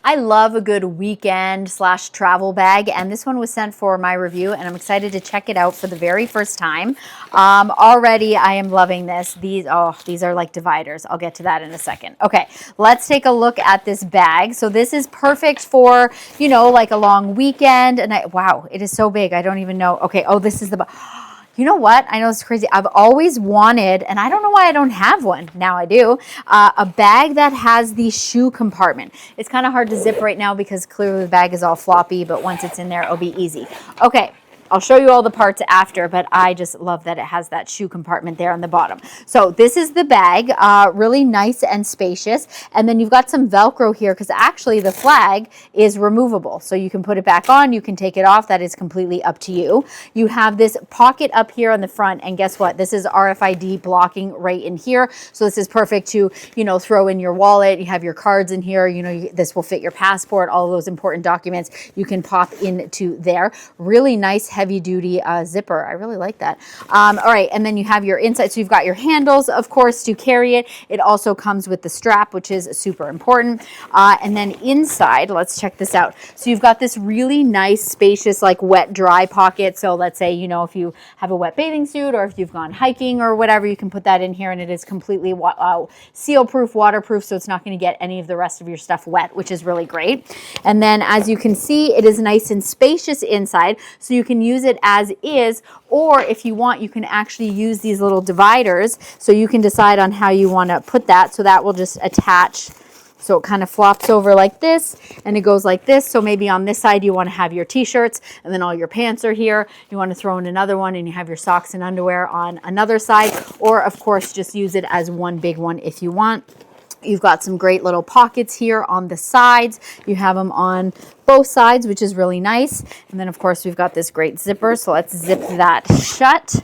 I love a good weekend / travel bag, and this one was sent for my review, and I'm excited to check it out for the very first time. Already I am loving this. These are like dividers. I'll get to that in a second. Okay, let's take a look at this bag. So this is perfect for, you know, like a long weekend, and wow, it is so big. I don't even know. Okay, oh, this is the... You know what? I know it's crazy. I've always wanted, and I don't know why I don't have one. Now I do. A bag that has the shoe compartment. It's kind of hard to zip right now because clearly the bag is all floppy, but once it's in there, it'll be easy. Okay. I'll show you all the parts after, but I just love that it has that shoe compartment there on the bottom. So this is the bag, really nice and spacious. And then you've got some Velcro here because actually the flag is removable. So you can put it back on, you can take it off. That is completely up to you. You have this pocket up here on the front, and guess what? This is RFID blocking right in here. So this is perfect to, you know, throw in your wallet. You have your cards in here. You know, this will fit your passport, all of those important documents. You can pop into there. Really nice heavy duty zipper. I really like that. All right. And then you have your inside. So you've got your handles, of course, to carry it. It also comes with the strap, which is super important. And then inside, let's check this out. So you've got this really nice, spacious, like wet, dry pocket. So let's say, you know, if you have a wet bathing suit or if you've gone hiking or whatever, you can put that in here, and it is completely seal-proof, waterproof. So it's not going to get any of the rest of your stuff wet, which is really great. And then as you can see, it is nice and spacious inside. So you can use it as is, or if you want, you can actually use these little dividers. So you can decide on how you want to put that. So that will just attach. So it kind of flops over like this, and it goes like this. So maybe on this side, you want to have your t-shirts, and then all your pants are here. You want to throw in another one, and you have your socks and underwear on another side. Or of course, just use it as one big one if you want. You've got some great little pockets here on the sides. You have them on both sides, which is really nice. And then of course we've got this great zipper. So let's zip that shut.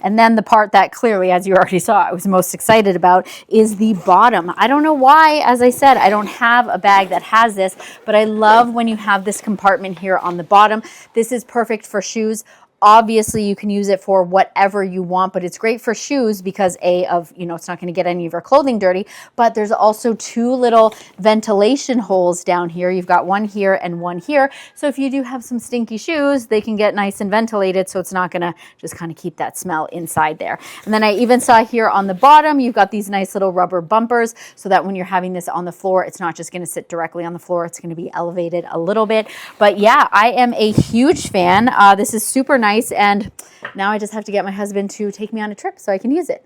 And then the part that clearly, as you already saw, I was most excited about is the bottom. I don't know why, as I said, I don't have a bag that has this, but I love when you have this compartment here on the bottom. This is perfect for shoes. Obviously, you can use it for whatever you want, but it's great for shoes because it's not going to get any of your clothing dirty, but there's also two little ventilation holes down here. You've got one here and one here. So if you do have some stinky shoes, they can get nice and ventilated, so it's not going to just kind of keep that smell inside there. And then I even saw here on the bottom, you've got these nice little rubber bumpers so that when you're having this on the floor, it's not just going to sit directly on the floor. It's going to be elevated a little bit. But yeah, I am a huge fan. This is super nice. And now I just have to get my husband to take me on a trip so I can use it.